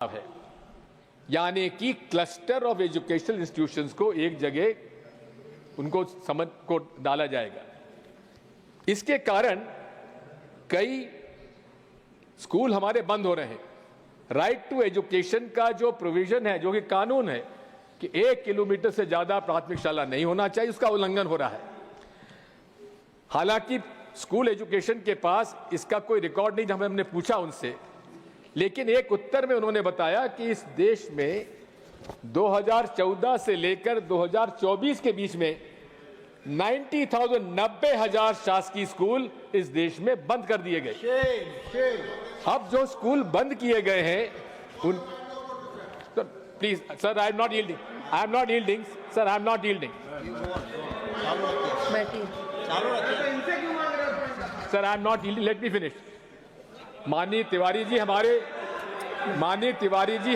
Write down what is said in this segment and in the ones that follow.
है, यानी कि क्लस्टर ऑफ एजुकेशनल इंस्टीट्यूशंस को एक जगह उनको समझ को डाला जाएगा। इसके कारण कई स्कूल हमारे बंद हो रहे हैं। राइट टू एजुकेशन का जो प्रोविजन है, जो कि कानून है कि 1 किलोमीटर से ज्यादा प्राथमिक शाला नहीं होना चाहिए, उसका उल्लंघन हो रहा है। हालांकि स्कूल एजुकेशन के पास इसका कोई रिकॉर्ड नहीं, जब हमने पूछा उनसे, लेकिन एक उत्तर में उन्होंने बताया कि इस देश में 2014 से लेकर 2024 के बीच में 90,000 शासकीय स्कूल इस देश में बंद कर दिए गए। अब जो स्कूल बंद किए गए हैं उन please sir, I am not yielding sir, I am not yielding sir, I am not yielding, let me finish. माननीय तिवारी जी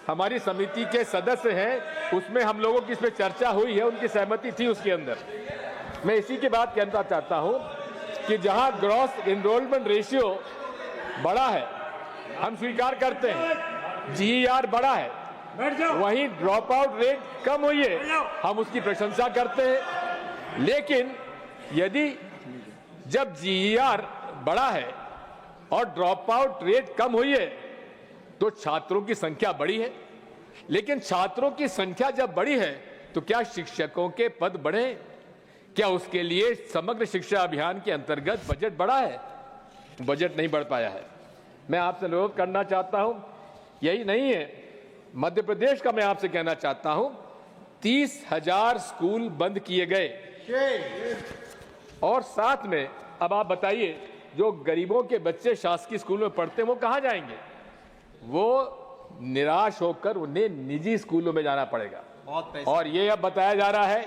हमारी समिति के सदस्य हैं, उसमें हम लोगों की इसमें चर्चा हुई है, उनकी सहमति थी उसके अंदर। मैं इसी की बात कहना चाहता हूं कि जहां ग्रॉस एनरोलमेंट रेशियो बड़ा है, हम स्वीकार करते हैं, जीईआर बड़ा है, वहीं ड्रॉप आउट रेट कम हुई है, हम उसकी प्रशंसा करते हैं। लेकिन यदि जब जीईआर बड़ा है और ड्रॉप आउट रेट कम हुई है तो छात्रों की संख्या बढ़ी है। लेकिन छात्रों की संख्या जब बढ़ी है तो क्या शिक्षकों के पद बढ़े? क्या उसके लिए समग्र शिक्षा अभियान के अंतर्गत बजट बढ़ा है? बजट नहीं बढ़ पाया है। मैं आपसे अनुरोध करना चाहता हूं, यही नहीं है, मध्य प्रदेश का मैं आपसे कहना चाहता हूं, 30,000 स्कूल बंद किए गए। और साथ में अब आप बताइए, जो गरीबों के बच्चे शासकीय स्कूल में पढ़ते हैं वो कहां जाएंगे? वो निराश होकर उन्हें निजी स्कूलों में जाना पड़ेगा। और ये अब बताया जा रहा है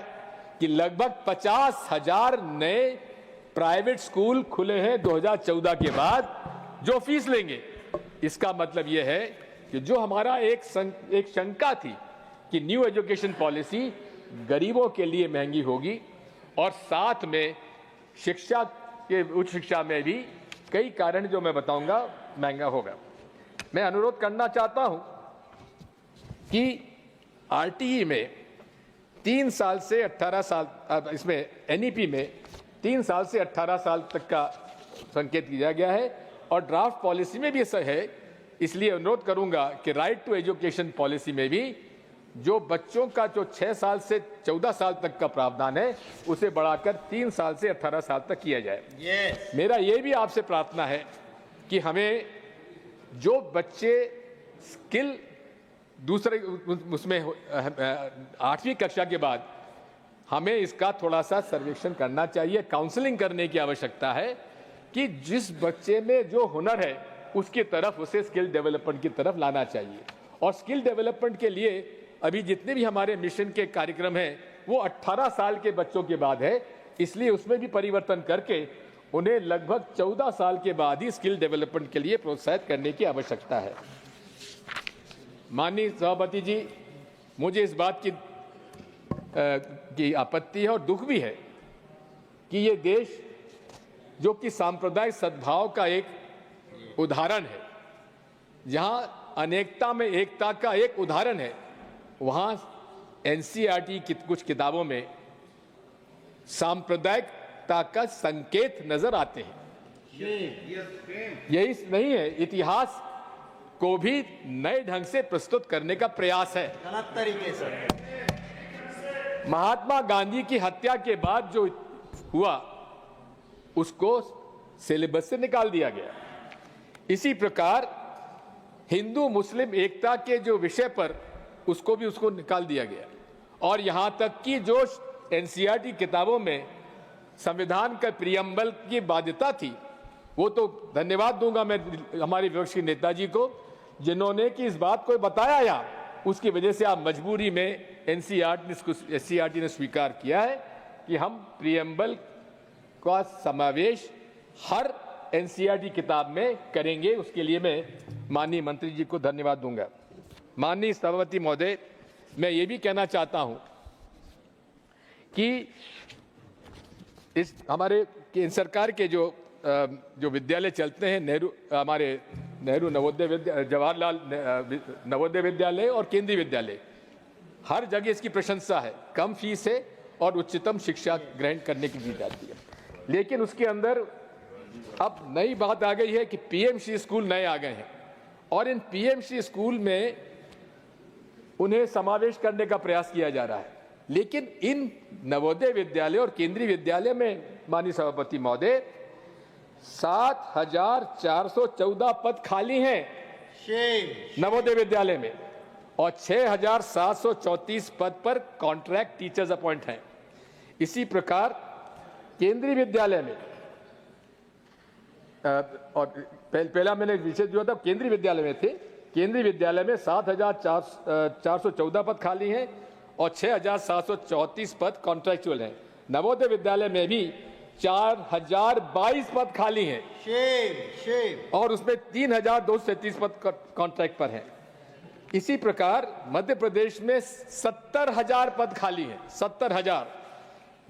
कि लगभग 50,000 नए प्राइवेट स्कूल खुले हैं 2014 के बाद, जो फीस लेंगे। इसका मतलब यह है कि जो हमारा एक शंका थी कि न्यू एजुकेशन पॉलिसी गरीबों के लिए महंगी होगी और साथ में शिक्षा के उच्च शिक्षा में भी कई कारण जो मैं बताऊंगा महंगा होगा। मैं अनुरोध करना चाहता हूं कि आरटीई में 3 साल से 18 साल, इसमें एनईपी में 3 साल से 18 साल तक का संकेत किया गया है और ड्राफ्ट पॉलिसी में भी ऐसा है। इसलिए अनुरोध करूंगा कि राइट टू एजुकेशन पॉलिसी में भी जो बच्चों का जो 6 साल से 14 साल तक का प्रावधान है उसे बढ़ाकर 3 साल से 18 साल तक किया जाए। मेरा यह भी आपसे प्रार्थना है कि हमें जो बच्चे स्किल दूसरे उसमें 8वीं कक्षा के बाद, हमें इसका थोड़ा सा सर्वेक्षण करना चाहिए, काउंसलिंग करने की आवश्यकता है कि जिस बच्चे में जो हुनर है उसकी तरफ उसे स्किल डेवलपमेंट की तरफ लाना चाहिए। और स्किल डेवलपमेंट के लिए अभी जितने भी हमारे मिशन के कार्यक्रम हैं वो 18 साल के बच्चों के बाद है, इसलिए उसमें भी परिवर्तन करके उन्हें लगभग 14 साल के बाद ही स्किल डेवलपमेंट के लिए प्रोत्साहित करने की आवश्यकता है। माननीय सभापति जी, मुझे इस बात की आपत्ति है और दुख भी है कि ये देश जो कि सांप्रदायिक सद्भाव का एक उदाहरण है, जहां अनेकता में एकता का एक उदाहरण है, वहां एनसीईआरटी की कुछ किताबों में सांप्रदायिकता का संकेत नजर आते हैं। यही नहीं है, इतिहास को भी नए ढंग से प्रस्तुत करने का प्रयास है। गलत तरीके से महात्मा गांधी की हत्या के बाद जो हुआ उसको सिलेबस से निकाल दिया गया। इसी प्रकार हिंदू मुस्लिम एकता के जो विषय पर उसको निकाल दिया गया। और यहां तक कि जो एनसीईआरटी किताबों में संविधान का प्रियम्बल की बाध्यता थी, वो तो धन्यवाद दूंगा मैं हमारे विपक्ष के नेताजी को, जिन्होंने कि इस बात को बताया या उसकी वजह से आप मजबूरी में एनसीईआरटी ने स्वीकार किया है कि हम प्रियम्बल का समावेश हर एनसीईआरटी किताब में करेंगे। उसके लिए मैं माननीय मंत्री जी को धन्यवाद दूंगा। माननीय सभापति महोदय, मैं ये भी कहना चाहता हूं कि इस हमारे केंद्र सरकार के जो विद्यालय चलते हैं, नेहरू हमारे नेहरू जवाहरलाल नवोदय विद्यालय और केंद्रीय विद्यालय, हर जगह इसकी प्रशंसा है। कम फीस है और उच्चतम शिक्षा ग्रहण करने की दी जाती है। लेकिन उसके अंदर अब नई बात आ गई है कि पीएमसी स्कूल नए आ गए हैं और इन पीएमसी स्कूल में उन्हें समावेश करने का प्रयास किया जा रहा है। लेकिन इन नवोदय विद्यालय और केंद्रीय विद्यालय में माननीय सभापति महोदय 7,414 पद खाली हैं नवोदय विद्यालय में और 6,734 पद पर कॉन्ट्रैक्ट टीचर्स अपॉइंट हैं। इसी प्रकार केंद्रीय विद्यालय में और पहला मैंने विषय जो था केंद्रीय विद्यालय में थे, केंद्रीय विद्यालय में 7,414 पद खाली हैं और 6,734 पद कॉन्ट्रैक्चुअल हैं। नवोदय विद्यालय में भी 4,022 पद खाली हैं और उसमें 3,233 पद कॉन्ट्रैक्ट पर हैं। इसी प्रकार मध्य प्रदेश में 70,000 पद खाली हैं, 70,000।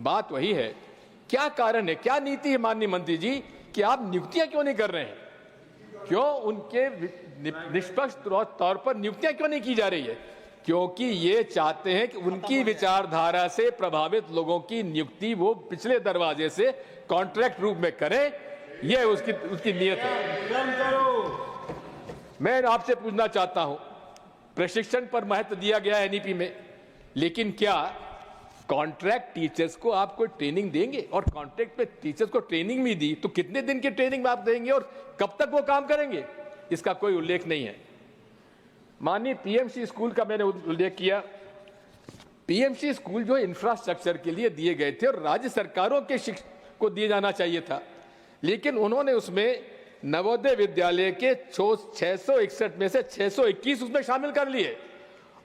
बात वही है, क्या कारण है, क्या नीति है माननीय मंत्री जी कि आप नियुक्तियां क्यों नहीं कर रहे हैं? क्यों उनके निष्पक्ष तौर पर नियुक्तियां क्यों नहीं की जा रही है? क्योंकि ये चाहते हैं कि उनकी विचारधारा से प्रभावित लोगों की नियुक्ति वो पिछले दरवाजे से कॉन्ट्रैक्ट रूप में करें, ये उसकी नीयत है। मैं आपसे पूछना चाहता हूं, प्रशिक्षण पर महत्व दिया गया है एनईपी में, लेकिन क्या कॉन्ट्रैक्ट टीचर्स को आप कोई ट्रेनिंग देंगे? और कॉन्ट्रैक्ट पे टीचर्स को ट्रेनिंग भी दी तो कितने दिन की ट्रेनिंग में आप देंगे और कब तक वो काम करेंगे? इसका कोई उल्लेख नहीं है। माननीय पीएमसी स्कूल का मैंने उल्लेख किया। पीएमसी स्कूल जो इंफ्रास्ट्रक्चर के लिए दिए गए थे और राज्य सरकारों के को दिए जाना चाहिए था, लेकिन उन्होंने उसमें नवोदय विद्यालय के 661 में से 621 उसमें शामिल कर लिए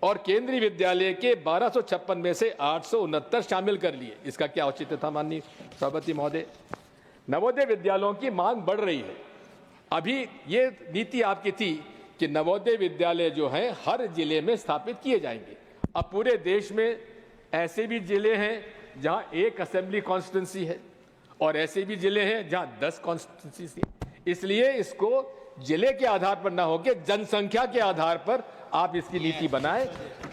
और केंद्रीय विद्यालय के 1256 में से 869 शामिल कर लिए। इसका क्या औचित्य था माननीय सभापति महोदय? नवोदय विद्यालयों की मांग बढ़ रही है। अभी ये नीति आपकी थी कि नवोदय विद्यालय जो हैं हर जिले में स्थापित किए जाएंगे। अब पूरे देश में ऐसे भी जिले हैं जहां एक असेंबली कॉन्स्टिट्यूंसी है और ऐसे भी जिले हैं जहां 10 कॉन्स्टिट्यूंसी है। इसलिए इसको जिले के आधार पर ना होकर जनसंख्या के आधार पर आप इसकी नीति बनाएं।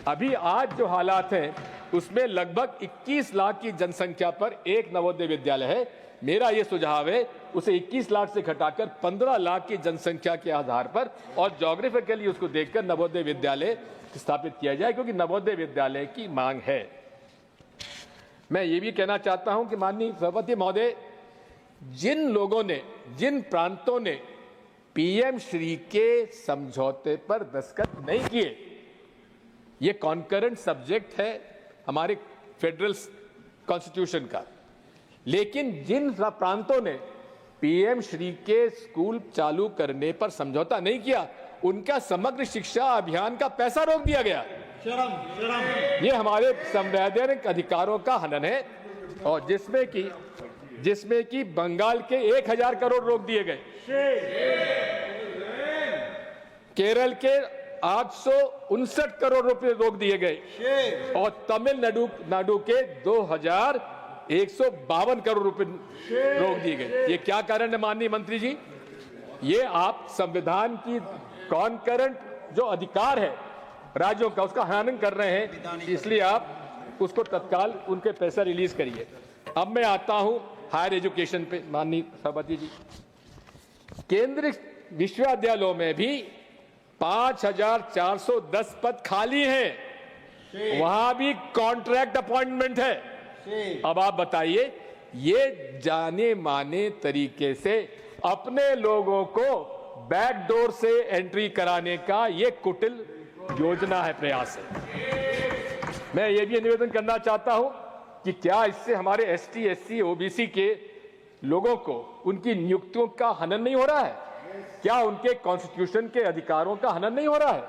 अभी आज जो हालात हैं उसमें लगभग 21 लाख की जनसंख्या पर एक नवोदय विद्यालय है। मेरा ये सुझाव है उसे 21 लाख से घटाकर 15 लाख की जनसंख्या के आधार पर और ज्योग्राफिकली उसको देखकर नवोदय विद्यालय स्थापित किया जाए, क्योंकि नवोदय विद्यालय की मांग है। मैं ये भी कहना चाहता हूं कि माननीय सभापति महोदय, जिन लोगों ने, जिन प्रांतों ने पीएम श्री के समझौते पर दस्तखत नहीं किए, ये कॉन्करेंट सब्जेक्ट है हमारे फेडरल कॉन्स्टिट्यूशन का, लेकिन जिन प्रांतों ने पीएम श्री के स्कूल चालू करने पर समझौता नहीं किया, उनका समग्र शिक्षा अभियान का पैसा रोक दिया गया। ये हमारे संवैधानिक अधिकारों का हनन है और जिसमें कि बंगाल के 1,000 करोड़ रोक दिए गए, केरल के 859 करोड़ रुपए रोक दिए गए और तमिलनाडु के 2,152 करोड़ रुपए रोक दिए गए। ये क्या कारण है माननीय मंत्री जी? ये आप संविधान की कॉन्करेंट जो अधिकार है राज्यों का, उसका हनन कर रहे हैं, इसलिए आप उसको तत्काल उनके पैसा रिलीज करिए। अब मैं आता हूं हायर एजुकेशन पे माननीय सभापति जी। केंद्रीय विश्वविद्यालयों में भी 5,410 पद खाली हैं, वहां भी कॉन्ट्रैक्ट अपॉइंटमेंट है। अब आप बताइए, ये जाने माने तरीके से अपने लोगों को बैकडोर से एंट्री कराने का ये कुटिल योजना है, प्रयास है। मैं ये भी निवेदन करना चाहता हूं कि क्या इससे हमारे एसटी, एससी, ओबीसी के लोगों को उनकी नियुक्तियों का हनन नहीं हो रहा है? क्या उनके कॉन्स्टिट्यूशन के अधिकारों का हनन नहीं हो रहा है?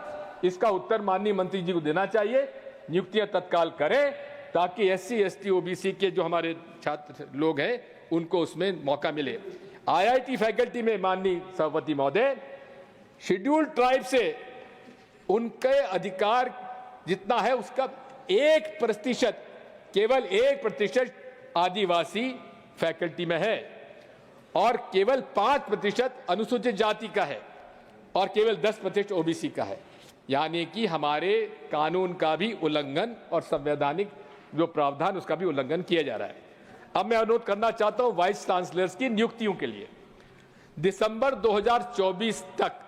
इसका उत्तर माननीय मंत्री जी को देना चाहिए। नियुक्तियां तत्काल करें ताकि एससी, एसटी, ओबीसी के जो हमारे छात्र लोग हैं उनको उसमें मौका मिले। आईआईटी फैकल्टी में माननीय सभापति महोदय, शेड्यूल्ड ट्राइब से उनके अधिकार जितना है उसका 1%, केवल 1% आदिवासी फैकल्टी में है और केवल 5% अनुसूचित जाति का है। और केवल 10% ओबीसी का है, यानी कि हमारे कानून का भी उल्लंघन और संवैधानिक जो प्रावधान उसका भी उल्लंघन किया जा रहा है। अब मैं अनुरोध करना चाहता हूं वाइस चांसलर्स की नियुक्तियों के लिए दिसंबर 2024 तक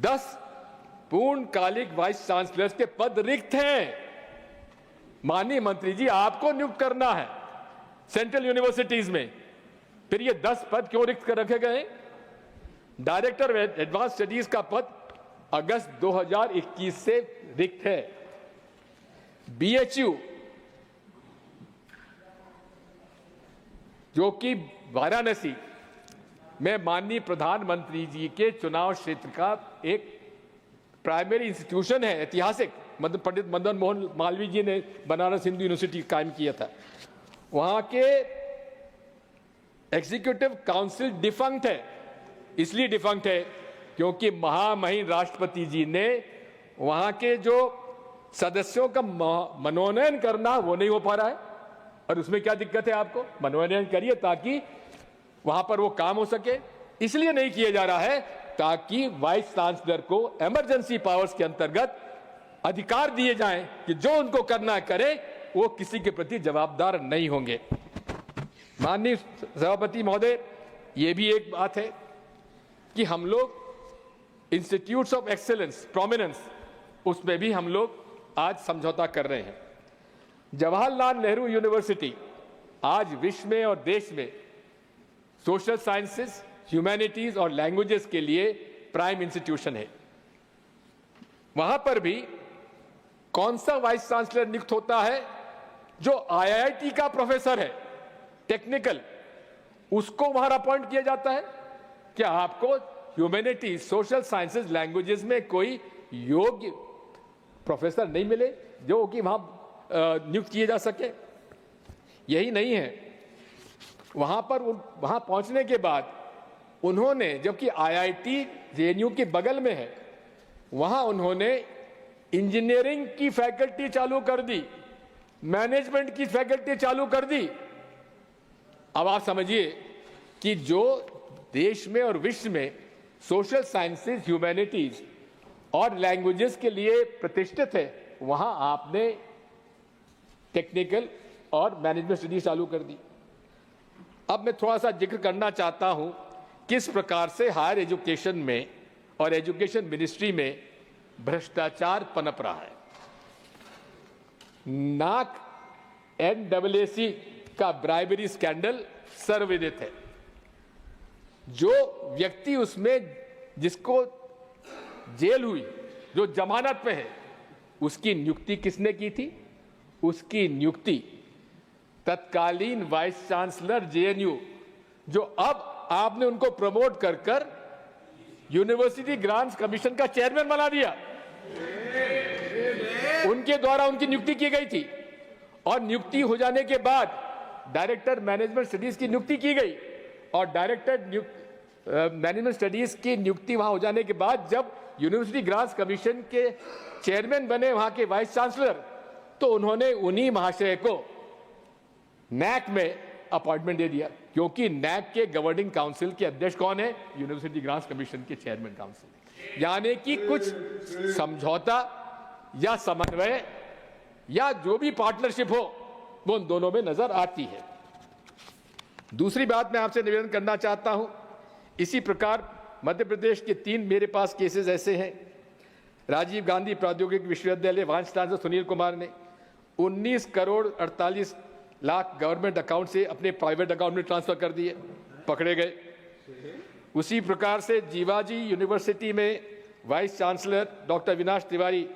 10 पूर्णकालिक वाइस चांसलर्स के पद रिक्त हैं। माननीय मंत्री जी, आपको नियुक्त करना है सेंट्रल यूनिवर्सिटीज में, फिर ये 10 पद क्यों रिक्त कर रखे गए? डायरेक्टर एडवांस स्टडीज का पद अगस्त 2021 से रिक्त है। बीएचयू जो कि वाराणसी में माननीय प्रधानमंत्री जी के चुनाव क्षेत्र का एक प्राइमरी इंस्टीट्यूशन है, ऐतिहासिक, पंडित मदन मोहन मालवीय जी ने बनारस हिंदू यूनिवर्सिटी कायम किया था, वहां के एग्जीक्यूटिव काउंसिल डिफंक्ट है। इसलिए डिफंक्ट है क्योंकि महामहिम राष्ट्रपति जी ने वहां के जो सदस्यों का मनोनयन करना वो नहीं हो पा रहा है। और उसमें क्या दिक्कत है? आपको मनोनयन करिए ताकि वहां पर वो काम हो सके। इसलिए नहीं किया जा रहा है ताकि वाइस चांसलर को इमरजेंसी पावर्स के अंतर्गत अधिकार दिए जाएं कि जो उनको करना करे, वो किसी के प्रति जवाबदार नहीं होंगे। माननीय सभापति महोदय, ये भी एक बात है कि हम लोग इंस्टीट्यूट्स ऑफ एक्सेलेंस, प्रोमिनेंस, उसमें भी हम लोग आज समझौता कर रहे हैं। जवाहरलाल नेहरू यूनिवर्सिटी आज विश्व में और देश में सोशल साइंसेस, ह्यूमैनिटीज और लैंग्वेजेस के लिए प्राइम इंस्टीट्यूशन है। वहां पर भी कौन सा वाइस चांसलर नियुक्त होता है? जो आईआईटी का प्रोफेसर है, टेक्निकल, उसको वहां अपॉइंट किया जाता है। क्या आपको ह्यूमैनिटीज, सोशल साइंसेस, लैंग्वेजेस में कोई योग्य प्रोफेसर नहीं मिले जो कि वहां नियुक्त किए जा सके? यही नहीं है, वहां पहुंचने के बाद उन्होंने, जबकि आईआईटी जेएनयू के बगल में है, वहां उन्होंने इंजीनियरिंग की फैकल्टी चालू कर दी, मैनेजमेंट की फैकल्टी चालू कर दी। अब आप समझिए कि जो देश में और विश्व में सोशल साइंसेज, ह्यूमैनिटीज और लैंग्वेजेस के लिए प्रतिष्ठित है, वहां आपने टेक्निकल और मैनेजमेंट स्टडीज चालू कर दी। अब मैं थोड़ा सा जिक्र करना चाहता हूं किस प्रकार से हायर एजुकेशन में और एजुकेशन मिनिस्ट्री में भ्रष्टाचार पनप रहा है। नाक NAAC का ब्राइबरी स्कैंडल सर्वविदित है। जो व्यक्ति उसमें, जिसको जेल हुई, जो जमानत पे है, उसकी नियुक्ति किसने की थी? उसकी नियुक्ति तत्कालीन वाइस चांसलर जेएनयू, जो अब आपने उनको प्रमोट कर कर यूनिवर्सिटी ग्रांट्स कमीशन का चेयरमैन बना दिया, उनके द्वारा उनकी नियुक्ति की गई थी। और नियुक्ति हो जाने के बाद डायरेक्टर मैनेजमेंट स्टडीज की नियुक्ति की गई, और डायरेक्टर मैनेजमेंट स्टडीज की नियुक्ति वहां हो जाने के बाद जब यूनिवर्सिटी ग्रांट्स कमीशन के चेयरमैन बने वहां के वाइस चांसलर, तो उन्होंने उन्हीं महाशय को नैक में अपॉइंटमेंट दे दिया, क्योंकि नैक के गवर्निंग काउंसिल के अध्यक्ष कौन है? यूनिवर्सिटी ग्रांट्स कमीशन के चेयरमैन काउंसिल। यानी कि कुछ समझौता या समन्वय या जो भी पार्टनरशिप हो, वो उन दोनों में नजर आती है। दूसरी बात मैं आपसे निवेदन करना चाहता हूं, इसी प्रकार मध्य प्रदेश के 3 मेरे पास केसेस ऐसे हैं। राजीव गांधी प्रौद्योगिकी विश्वविद्यालय वाइस चांसलर सुनील कुमार ने 19 करोड़ 48 लाख गवर्नमेंट अकाउंट से अपने प्राइवेट अकाउंट में ट्रांसफर कर दिए, पकड़े गए। उसी प्रकार से जीवाजी यूनिवर्सिटी में vice chancellor doctor Avinash Tiwari,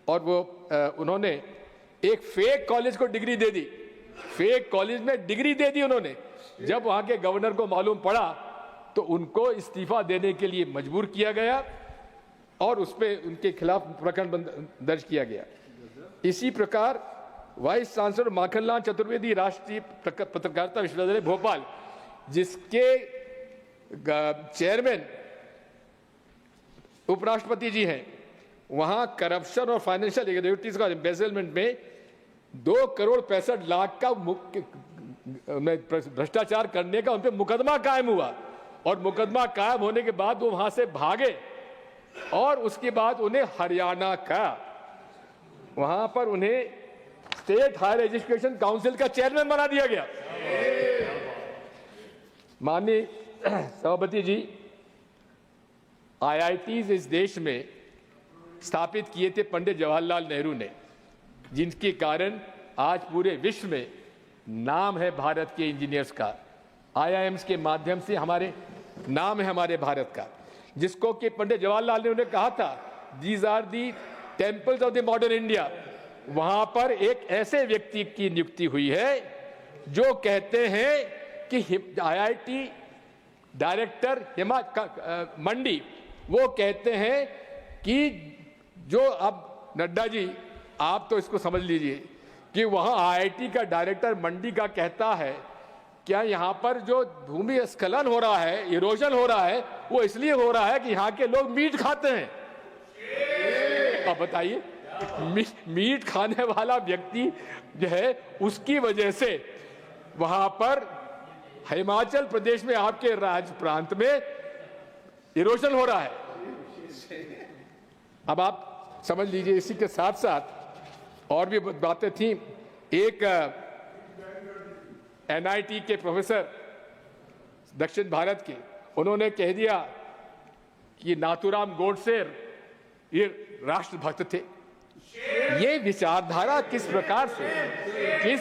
और वो उन्होंने एक फेक कॉलेज को डिग्री दे दी, फेक कॉलेज में डिग्री दे दी उन्होंने। जब वहां के गवर्नर को मालूम पड़ा तो उनको इस्तीफा देने के लिए मजबूर किया गया और उस पर उनके खिलाफ प्रकरण दर्ज किया गया। इसी प्रकार वाइस चांसलर माखनलाल चतुर्वेदी राष्ट्रीय पत्रकारिता विश्वविद्यालय भोपाल, जिसके चेयरमैन उपराष्ट्रपति जी हैं, वहां करप्शन और फाइनेंशियल इरेगुलरिटीज का एम्बेजलमेंट में 2 करोड़ 65 लाख का भ्रष्टाचार करने का उन पर मुकदमा कायम हुआ। और मुकदमा कायम होने के बाद वो वहां से भागे और उसके बाद उन्हें हरियाणा का वहां पर उन्हें स्टेट हायर एजुकेशन काउंसिल का चेयरमैन बना दिया गया। माननीय सभापति जी, IITs इस देश में स्थापित किए थे पंडित जवाहरलाल नेहरू ने, जिनके कारण आज पूरे विश्व में नाम है भारत के इंजीनियर्स का। IIMs के माध्यम से हमारे नाम है हमारे भारत का, जिसको कि पंडित जवाहरलाल नेहरू ने कहा था these are the temples of the modern India. वहां पर एक ऐसे व्यक्ति की नियुक्ति हुई है जो कहते हैं कि IIT डायरेक्टर मंडी, वो कहते हैं कि जो अब नड्डा जी आप तो इसको समझ लीजिए कि वहां IIT का डायरेक्टर मंडी का कहता है क्या यहाँ पर जो भूमि स्खलन हो रहा है, इरोजन हो रहा है, वो इसलिए हो रहा है कि यहाँ के लोग मीट खाते हैं। अब बताइए, मीट खाने वाला व्यक्ति जो है उसकी वजह से वहां पर हिमाचल प्रदेश में आपके राज्य प्रांत में इरोजन हो रहा है। अब आप समझ लीजिए, इसी के साथ साथ और भी बातें थी। एक NIT के प्रोफेसर दक्षिण भारत के, उन्होंने कह दिया कि नाथूराम गोडसे ये राष्ट्रभक्त थे। ये विचारधारा किस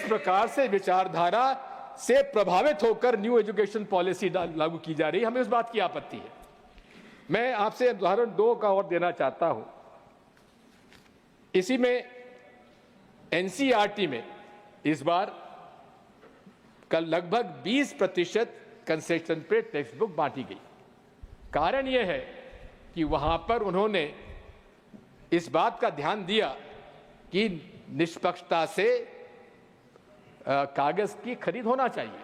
प्रकार से विचारधारा से प्रभावित होकर न्यू एजुकेशन पॉलिसी लागू की जा रही है, हमें उस बात की आपत्ति है। मैं आपसे उदाहरण 2 का और देना चाहता हूं। इसी में NCERT में इस बार कल लगभग 20% कंसेशन पे टेक्स्ट बुक बांटी गई। कारण यह है कि वहां पर उन्होंने इस बात का ध्यान दिया कि निष्पक्षता से कागज की खरीद होना चाहिए।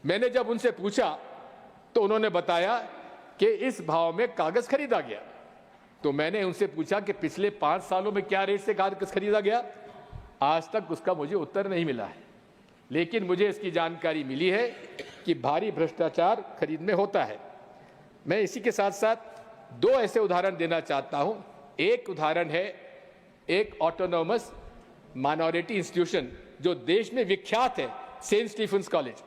मैंने जब उनसे पूछा तो उन्होंने बताया कि इस भाव में कागज खरीदा गया। तो मैंने उनसे पूछा कि पिछले 5 सालों में क्या रेट से कागज खरीदा गया। आज तक उसका मुझे उत्तर नहीं मिला है, लेकिन मुझे इसकी जानकारी मिली है कि भारी भ्रष्टाचार खरीद में होता है। मैं इसी के साथ साथ 2 ऐसे उदाहरण देना चाहता हूं। एक उदाहरण है एक ऑटोनॉमस माइनॉरिटी इंस्टीट्यूशन जो देश में विख्यात है, Saint Stephen's College.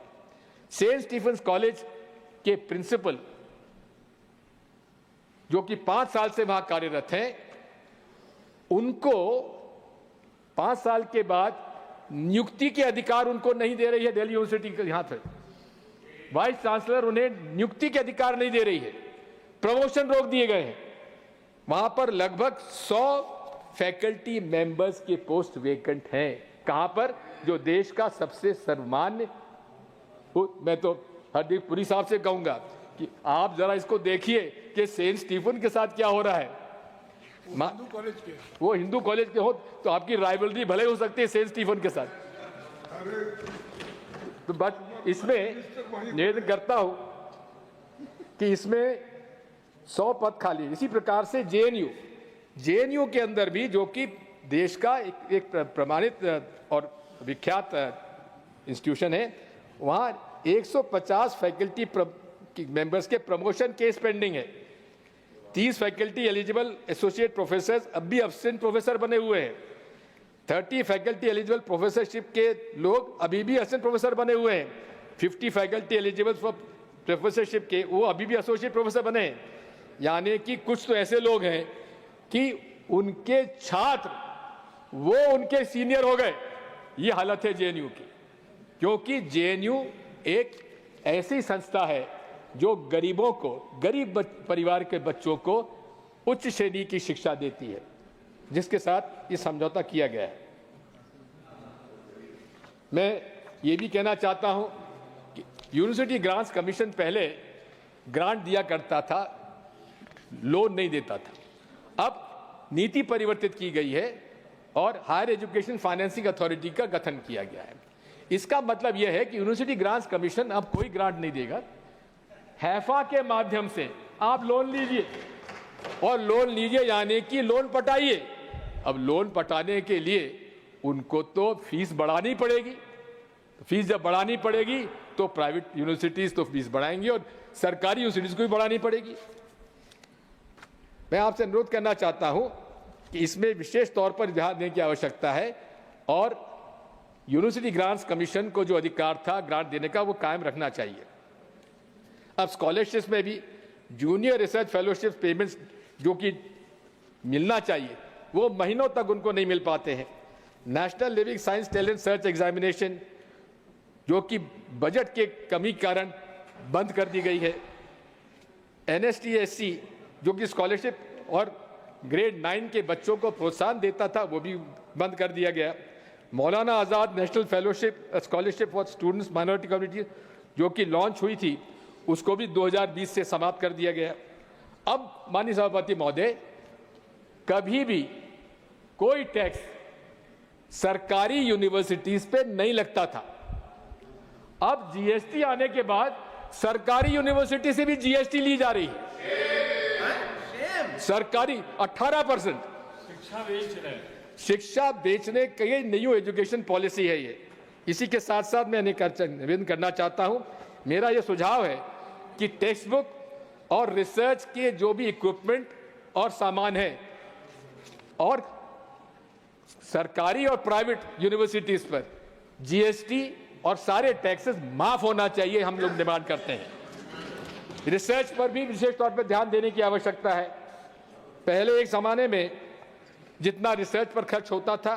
Saint Stephen's College के प्रिंसिपल जो कि 5 साल से वहां कार्यरत हैं, उनको 5 साल के बाद नियुक्ति के अधिकार उनको नहीं दे रही है दिल्ली यूनिवर्सिटी के। यहां से वाइस चांसलर उन्हें नियुक्ति के अधिकार नहीं दे रही है, प्रमोशन रोक दिए गए हैं। वहां पर लगभग 100 फैकल्टी मेंबर्स के पोस्ट वेकेंट हैं। कहां पर? जो देश का सबसे सर्वमान्य, मैं तो हरदीप पुरी साहब से कहूंगा कि आप जरा इसको देखिए कि सेंट स्टीफन के साथ क्या हो रहा है। हिंदू कॉलेज के, वो हिंदू कॉलेज के हो तो आपकी राइवलरी भले हो सकती है सेंट स्टीफन के साथ। तो बस इसमें निवेदन करता हूं कि इसमें 100 पद खाली। इसी प्रकार से JNU के अंदर भी, जो कि देश का एक प्रमाणित और विख्यात इंस्टीट्यूशन है, वहां 150 फैकल्टी मेंबर्स के प्रमोशन केस पेंडिंग है। 30 फैकल्टी एलिजिबल एसोसिएट प्रोफेसर अब भी असिस्टेंट प्रोफेसर बने हुए हैं। 30 फैकल्टी एलिजिबल प्रोफेसरशिप के लोग अभी भी असिस्टेंट प्रोफेसर बने हुए हैं। 50 फैकल्टी एलिजिबल फॉर प्रोफेसरशिप के वो अभी भी एसोसिएट प्रोफेसर बने हैं। यानी कि कुछ तो ऐसे लोग हैं कि उनके छात्र वो उनके सीनियर हो गए। ये हालत है JNU की, क्योंकि JNU एक ऐसी संस्था है जो गरीबों को, गरीब परिवार के बच्चों को उच्च श्रेणी की शिक्षा देती है, जिसके साथ ये समझौता किया गया है। मैं ये भी कहना चाहता हूं कि यूनिवर्सिटी ग्रांट्स कमीशन पहले ग्रांट दिया करता था, लोन नहीं देता था। अब नीति परिवर्तित की गई है और हायर एजुकेशन फाइनेंसिंग अथॉरिटी का गठन किया गया है। इसका मतलब यह है कि यूनिवर्सिटी ग्रांट्स कमीशन अब कोई ग्रांट नहीं देगा। हैफा के माध्यम से आप लोन लीजिए, और लोन लीजिए यानी कि लोन पटाइए। अब लोन पटाने के लिए उनको तो फीस बढ़ानी पड़ेगी। फीस जब बढ़ानी पड़ेगी तो प्राइवेट यूनिवर्सिटीज तो फीस बढ़ाएंगी और सरकारी यूनिवर्सिटीज को भी बढ़ानी पड़ेगी। मैं आपसे अनुरोध करना चाहता हूं कि इसमें विशेष तौर पर ध्यान देने की आवश्यकता है और यूनिवर्सिटी ग्रांट्स कमीशन को जो अधिकार था ग्रांट देने का वो कायम रखना चाहिए। अब स्कॉलरशिप्स में भी जूनियर रिसर्च फेलोशिप पेमेंट्स जो कि मिलना चाहिए वो महीनों तक उनको नहीं मिल पाते हैं। National living science talent search examination जो कि बजट के कमी के कारण बंद कर दी गई है। NSTSC जो कि स्कॉलरशिप और ग्रेड 9 के बच्चों को प्रोत्साहन देता था वो भी बंद कर दिया गया। Maulana Azad national fellowship scholarship for students minority community जो कि लॉन्च हुई थी उसको भी 2020 से समाप्त कर दिया गया। अब माननीय सभापति महोदय, कभी भी कोई टैक्स सरकारी यूनिवर्सिटीज पे नहीं लगता था। अब GST आने के बाद सरकारी यूनिवर्सिटी से भी GST ली जा रही है। सरकारी 18% शिक्षा बेचने की न्यू एजुकेशन पॉलिसी है ये। इसी के साथ साथ मैं निवेदन करना चाहता हूं, मेरा ये सुझाव है कि टेक्स्ट बुक और रिसर्च के जो भी इक्विपमेंट और सामान है और सरकारी और प्राइवेट यूनिवर्सिटीज पर GST और सारे टैक्सेस माफ होना चाहिए, हम लोग डिमांड करते हैं। रिसर्च पर भी विशेष तौर पर ध्यान देने की आवश्यकता है। पहले एक जमाने में जितना रिसर्च पर खर्च होता था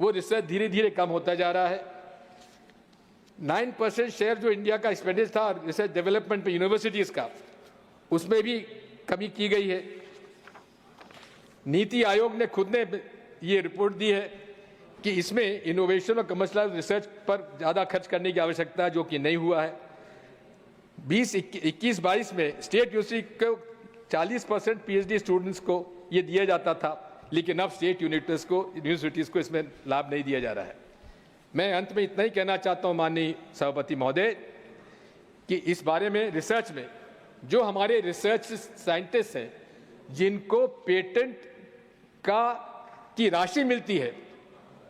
वो रिसर्च धीरे धीरे कम होता जा रहा है। 9% शेयर जो इंडिया का एक्सपेंडिचर था रिसर्च डेवलपमेंट पे यूनिवर्सिटीज का, उसमें भी कमी की गई है। नीति आयोग ने खुद ने ये रिपोर्ट दी है कि इसमें इनोवेशन और कमर्शियल रिसर्च पर ज़्यादा खर्च करने की आवश्यकता है, जो कि नहीं हुआ है। 2021-22 में स्टेट यूनिवर्सिटी को 40% PhD स्टूडेंट्स को ये दिया जाता था, लेकिन अब स्टेट यूनिवर्सिटीज़ को इसमें लाभ नहीं दिया जा रहा है। मैं अंत में इतना ही कहना चाहता हूँ माननीय सभापति महोदय कि इस बारे में रिसर्च में जो हमारे रिसर्च साइंटिस्ट हैं जिनको पेटेंट की राशि मिलती है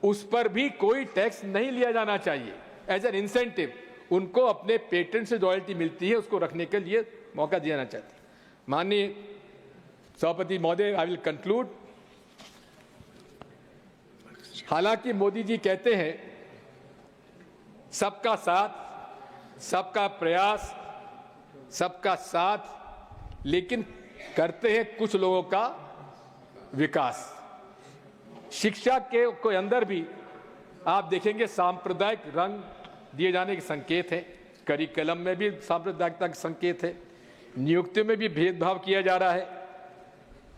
उस पर भी कोई टैक्स नहीं लिया जाना चाहिए। एज एन इंसेंटिव उनको अपने पेटेंट से रॉयल्टी मिलती है, उसको रखने के लिए मौका दिया जाना चाहिए। माननीय सभापति महोदय, आई विल कंक्लूड। हालांकि मोदी जी कहते हैं सबका साथ, सबका प्रयास, सबका साथ, लेकिन करते हैं कुछ लोगों का विकास। शिक्षा के अंदर भी आप देखेंगे सांप्रदायिक रंग दिए जाने के संकेत हैं, करिकुलम में भी सांप्रदायिकता के संकेत है, नियुक्तियों में भी भेदभाव किया जा रहा है।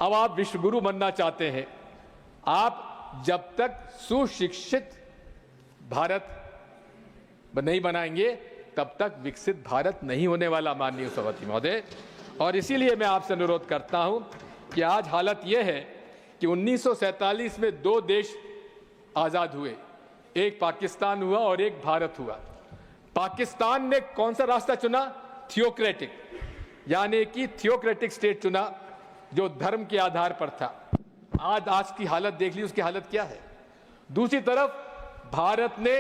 अब आप विश्वगुरु बनना चाहते हैं। आप जब तक सुशिक्षित भारत नहीं बनाएंगे तब तक विकसित भारत नहीं होने वाला, माननीय सभापति महोदय। और इसीलिए मैं आपसे अनुरोध करता हूं कि आज हालत यह है कि 1947 में 2 देश आज़ाद हुए, एक पाकिस्तान हुआ और एक भारत हुआ। पाकिस्तान ने कौन सा रास्ता चुना? थियोक्रेटिक, यानी कि थियोक्रेटिक स्टेट चुना जो धर्म के आधार पर था। आज की हालत देख ली, उसकी हालत क्या है। दूसरी तरफ भारत ने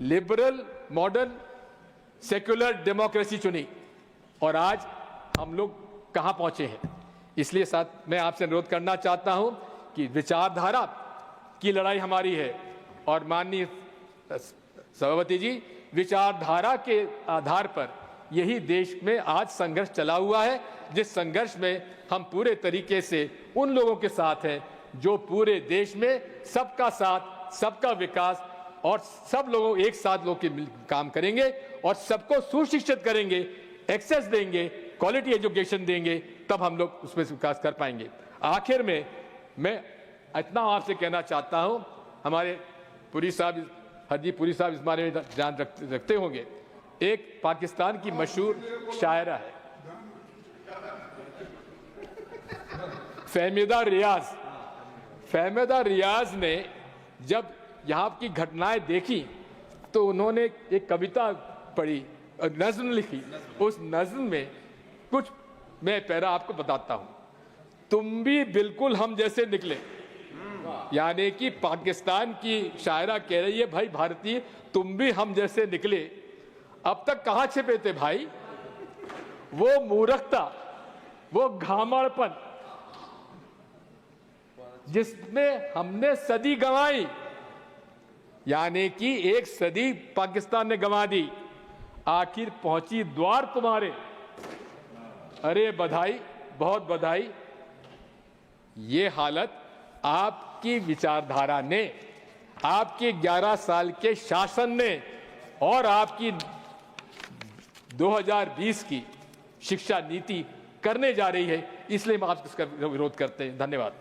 लिबरल मॉडर्न सेक्युलर डेमोक्रेसी चुनी और आज हम लोग कहां पहुंचे हैं। इसलिए साथ मैं आपसे अनुरोध करना चाहता हूं कि विचारधारा की लड़ाई हमारी है और माननीय सभापति जी, विचारधारा के आधार पर यही देश में आज संघर्ष चला हुआ है, जिस संघर्ष में हम पूरे तरीके से उन लोगों के साथ हैं जो पूरे देश में सबका साथ, सबका विकास और सब लोगों एक साथ लोग के काम करेंगे और सबको सुशिक्षित करेंगे, एक्सेस देंगे, क्वालिटी एजुकेशन देंगे, तब हम लोग उसमें विकास कर पाएंगे। आखिर में मैं इतना आपसे कहना चाहता हूं, हमारे पुरी साहब, हरदीप पुरी साहब इस बारे में ध्यान रखते होंगे। एक पाकिस्तान की मशहूर शायरा है फहमीदा रियाज। फहमीदा रियाज ने जब यहाँ की घटनाएं देखी तो उन्होंने एक कविता पढ़ी और नज़्म लिखी। उस नज़्म में कुछ मैं पैरा आपको बताता हूँ। तुम भी बिल्कुल हम जैसे निकले, यानी कि पाकिस्तान की शायरा कह रही है, भाई भारतीय तुम भी हम जैसे निकले, अब तक कहां छिपे थे भाई? वो मूर्खता, वो घामड़पन जिसमें हमने सदी गंवाई, यानी कि एक सदी पाकिस्तान ने गंवा दी, आखिर पहुंची द्वार तुम्हारे। अरे बधाई, बहुत बधाई। ये हालत आपकी विचारधारा ने, आपके 11 साल के शासन ने और आपकी 2020 की शिक्षा नीति करने जा रही है, इसलिए हम आप इसका विरोध करते हैं। धन्यवाद।